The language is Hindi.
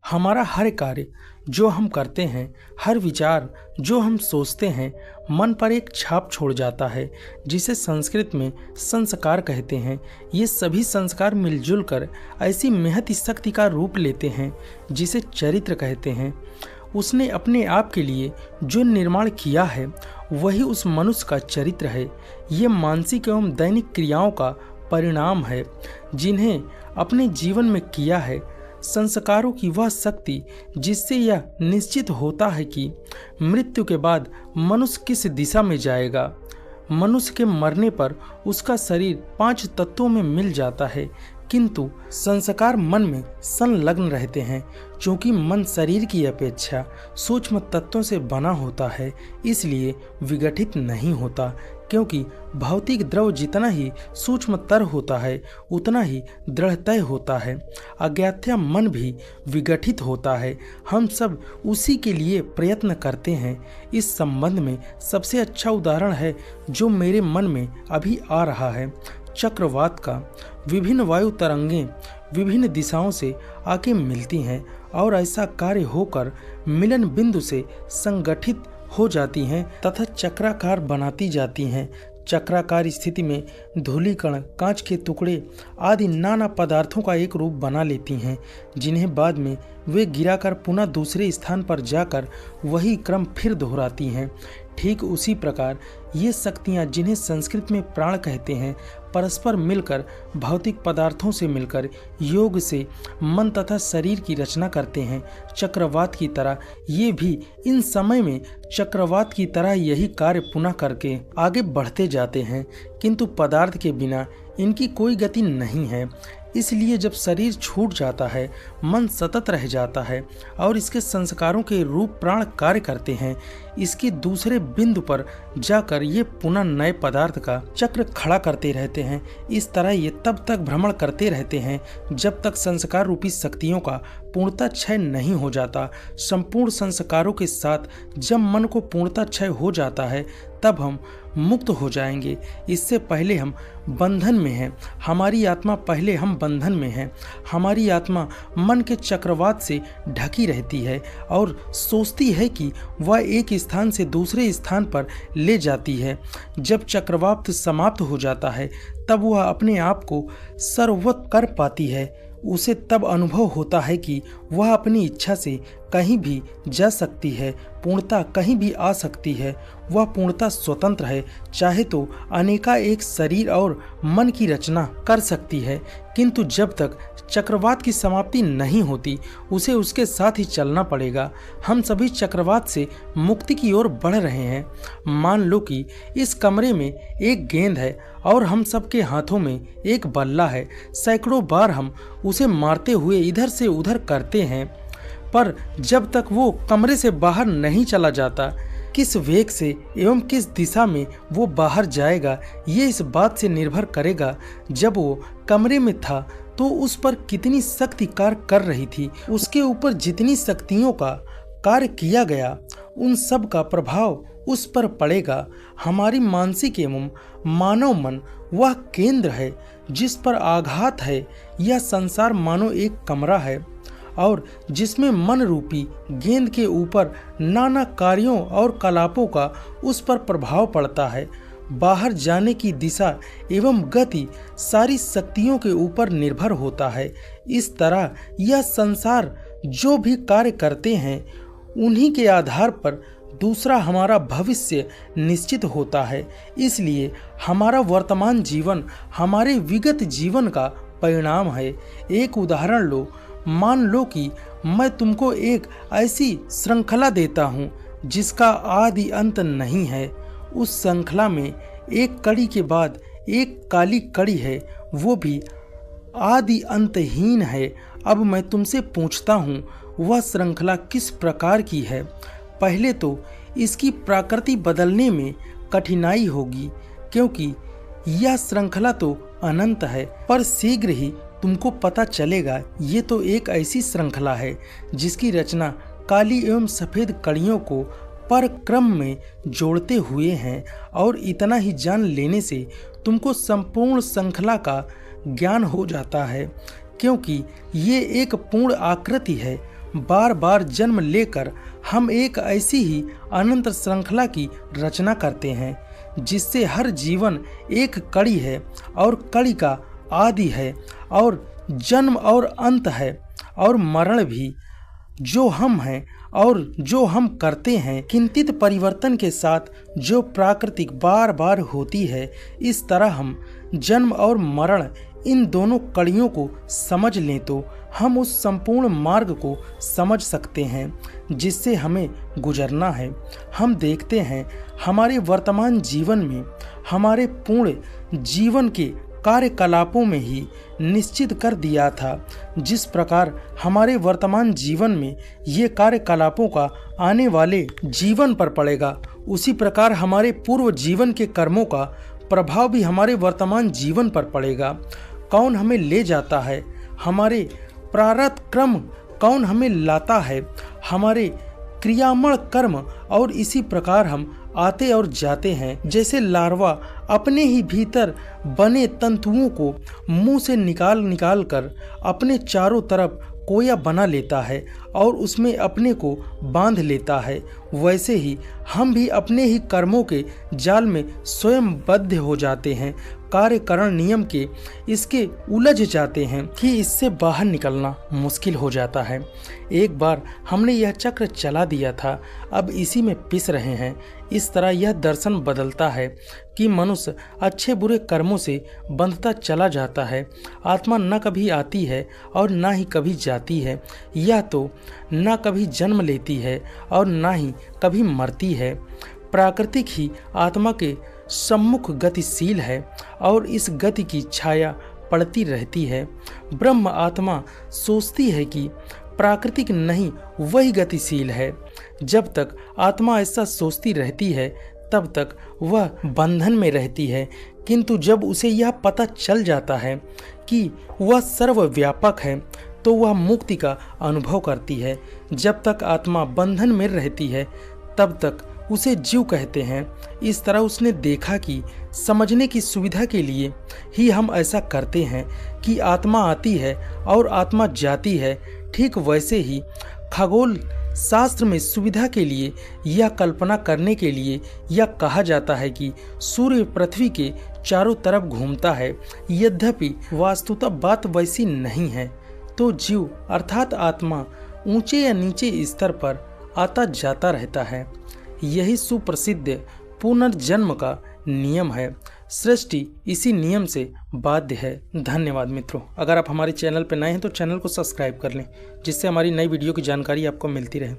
हमारा हर कार्य जो हम करते हैं, हर विचार जो हम सोचते हैं, मन पर एक छाप छोड़ जाता है, जिसे संस्कृत में संस्कार कहते हैं। ये सभी संस्कार मिलजुल कर ऐसी महती शक्ति का रूप लेते हैं जिसे चरित्र कहते हैं। उसने अपने आप के लिए जो निर्माण किया है वही उस मनुष्य का चरित्र है। ये मानसिक एवं दैनिक क्रियाओं का परिणाम है जिन्हें अपने जीवन में किया है। संस्कारों की वह शक्ति जिससे यह निश्चित होता है कि मृत्यु के बाद मनुष्य किस दिशा में जाएगा। मनुष्य के मरने पर उसका शरीर 5 तत्वों में मिल जाता है, किंतु संस्कार मन में संलग्न रहते हैं। क्योंकि मन शरीर की अपेक्षा सूक्ष्म तत्वों से बना होता है, इसलिए विघटित नहीं होता। क्योंकि भौतिक द्रव जितना ही सूक्ष्मतर होता है उतना ही दृढ़तय होता है। अज्ञात्य मन भी विघटित होता है। हम सब उसी के लिए प्रयत्न करते हैं। इस संबंध में सबसे अच्छा उदाहरण है जो मेरे मन में अभी आ रहा है, चक्रवात का। विभिन्न वायु तरंगें विभिन्न दिशाओं से आके मिलती हैं और ऐसा कार्य होकर मिलन बिंदु से संगठित हो जाती हैं तथा चक्राकार बनाती जाती हैं। चक्राकार स्थिति में धूलिकण, कांच के टुकड़े आदि नाना पदार्थों का एक रूप बना लेती हैं, जिन्हें बाद में वे गिराकर पुनः दूसरे स्थान पर जाकर वही क्रम फिर दोहराती हैं। ठीक उसी प्रकार ये शक्तियाँ, जिन्हें संस्कृत में प्राण कहते हैं, परस्पर मिलकर भौतिक पदार्थों से मिलकर योग से मन तथा शरीर की रचना करते हैं। चक्रवात की तरह ये भी इन समय में चक्रवात की तरह यही कार्य पुनः करके आगे बढ़ते जाते हैं, किंतु पदार्थ के बिना इनकी कोई गति नहीं है। इसलिए जब शरीर छूट जाता है, मन सतत रह जाता है और इसके संस्कारों के रूप प्राण कार्य करते हैं। इसके दूसरे बिंदु पर जाकर ये पुनः नए पदार्थ का चक्र खड़ा करते रहते हैं। इस तरह ये तब तक भ्रमण करते रहते हैं जब तक संस्कार रूपी शक्तियों का पूर्णतः क्षय नहीं हो जाता। संपूर्ण संस्कारों के साथ जब मन को पूर्णतः क्षय हो जाता है तब हम मुक्त हो जाएंगे। इससे पहले हम बंधन में हैं। हमारी आत्मा पहले हम बंधन में हैं। हमारी आत्मा मन के चक्रवात से ढकी रहती है और सोचती है कि वह एक स्थान से दूसरे स्थान पर ले जाती है। जब चक्रवात समाप्त हो जाता है तब वह अपने आप को सर्ववत कर पाती है। उसे तब अनुभव होता है कि वह अपनी इच्छा से कहीं भी जा सकती है, पूर्णता कहीं भी आ सकती है। वह पूर्णता स्वतंत्र है, चाहे तो अनेका एक शरीर और मन की रचना कर सकती है, किंतु जब तक चक्रवात की समाप्ति नहीं होती उसे उसके साथ ही चलना पड़ेगा। हम सभी चक्रवात से मुक्ति की ओर बढ़ रहे हैं। मान लो कि इस कमरे में एक गेंद है और हम सबके हाथों में एक बल्ला है। सैकड़ों बार हम उसे मारते हुए इधर से उधर करते हैं, पर जब तक वो कमरे से बाहर नहीं चला जाता, किस वेग से एवं किस दिशा में वो बाहर जाएगा ये इस बात से निर्भर करेगा जब वो कमरे में था तो उस पर कितनी शक्ति कार्य कर रही थी। उसके ऊपर जितनी शक्तियों का कार्य किया गया उन सब का प्रभाव उस पर पड़ेगा। हमारी मानसिक एवं मानव मन वह केंद्र है जिस पर आघात है। यह संसार मानो एक कमरा है और जिसमें मन रूपी गेंद के ऊपर नाना कार्यों और कलापों का उस पर प्रभाव पड़ता है। बाहर जाने की दिशा एवं गति सारी शक्तियों के ऊपर निर्भर होता है। इस तरह यह संसार जो भी कार्य करते हैं उन्हीं के आधार पर दूसरा हमारा भविष्य निश्चित होता है। इसलिए हमारा वर्तमान जीवन हमारे विगत जीवन का परिणाम है। एक उदाहरण लो। मान लो कि मैं तुमको एक ऐसी श्रृंखला देता हूँ जिसका आदि अंत नहीं है। उस श्रृंखला में एक कड़ी के बाद एक काली कड़ी है, वो भी आदि अंतहीन है। अब मैं तुमसे पूछता हूँ वह श्रृंखला किस प्रकार की है। पहले तो इसकी प्रकृति बदलने में कठिनाई होगी, क्योंकि यह श्रृंखला तो अनंत है, पर शीघ्र ही तुमको पता चलेगा ये तो एक ऐसी श्रृंखला है जिसकी रचना काली एवं सफ़ेद कड़ियों को पर क्रम में जोड़ते हुए हैं। और इतना ही जान लेने से तुमको संपूर्ण श्रृंखला का ज्ञान हो जाता है, क्योंकि ये एक पूर्ण आकृति है। बार बार जन्म लेकर हम एक ऐसी ही अनंत श्रृंखला की रचना करते हैं जिससे हर जीवन एक कड़ी है और कड़ी का आदि है और जन्म और अंत है और मरण भी। जो हम हैं और जो हम करते हैं किंचित परिवर्तन के साथ जो प्राकृतिक बार बार होती है, इस तरह हम जन्म और मरण इन दोनों कड़ियों को समझ लें तो हम उस संपूर्ण मार्ग को समझ सकते हैं जिससे हमें गुजरना है। हम देखते हैं हमारे वर्तमान जीवन में हमारे पूर्ण जीवन के कार्यकलापों में ही निश्चित कर दिया था। जिस प्रकार हमारे वर्तमान जीवन में ये कार्यकलापों का आने वाले जीवन पर पड़ेगा, उसी प्रकार हमारे पूर्व जीवन के कर्मों का प्रभाव भी हमारे वर्तमान जीवन पर पड़ेगा। कौन हमें ले जाता है, हमारे प्रारब्ध क्रम कौन हमें लाता है, हमारे क्रियामण कर्म, और इसी प्रकार हम आते और जाते हैं। जैसे लार्वा अपने ही भीतर बने तंतुओं को मुंह से निकाल कर अपने चारों तरफ कोया बना लेता है और उसमें अपने को बांध लेता है, वैसे ही हम भी अपने ही कर्मों के जाल में स्वयं बद्ध हो जाते हैं, कार्यकरण नियम के इसके उलझ जाते हैं कि इससे बाहर निकलना मुश्किल हो जाता है। एक बार हमने यह चक्र चला दिया था, अब इसी में पिस रहे हैं। इस तरह यह दर्शन बदलता है कि मनुष्य अच्छे बुरे कर्मों से बंधता चला जाता है। आत्मा न कभी आती है और न ही कभी जाती है। यह तो न कभी जन्म लेती है और न ही कभी मरती है। प्राकृतिक ही आत्मा के सम्मुख गतिशील है और इस गति की छाया पड़ती रहती है। ब्रह्म आत्मा सोचती है कि प्राकृतिक नहीं, वही गतिशील है। जब तक आत्मा ऐसा सोचती रहती है तब तक वह बंधन में रहती है, किंतु जब उसे यह पता चल जाता है कि वह सर्वव्यापक है तो वह मुक्ति का अनुभव करती है। जब तक आत्मा बंधन में रहती है तब तक उसे जीव कहते हैं। इस तरह उसने देखा कि समझने की सुविधा के लिए ही हम ऐसा करते हैं कि आत्मा आती है और आत्मा जाती है। ठीक वैसे ही खगोल शास्त्र में सुविधा के लिए यह कल्पना करने के लिए यह कहा जाता है कि सूर्य पृथ्वी के चारों तरफ घूमता है। यद्यपि वास्तुतः बात वैसी नहीं है, तो जीव अर्थात आत्मा ऊंचे या नीचे स्तर पर आता जाता रहता है। यही सुप्रसिद्ध पुनर्जन्म का नियम है। सृष्टि इसी नियम से बाध्य है। धन्यवाद मित्रों। अगर आप हमारे चैनल पर नए हैं तो चैनल को सब्सक्राइब कर लें, जिससे हमारी नई वीडियो की जानकारी आपको मिलती रहे।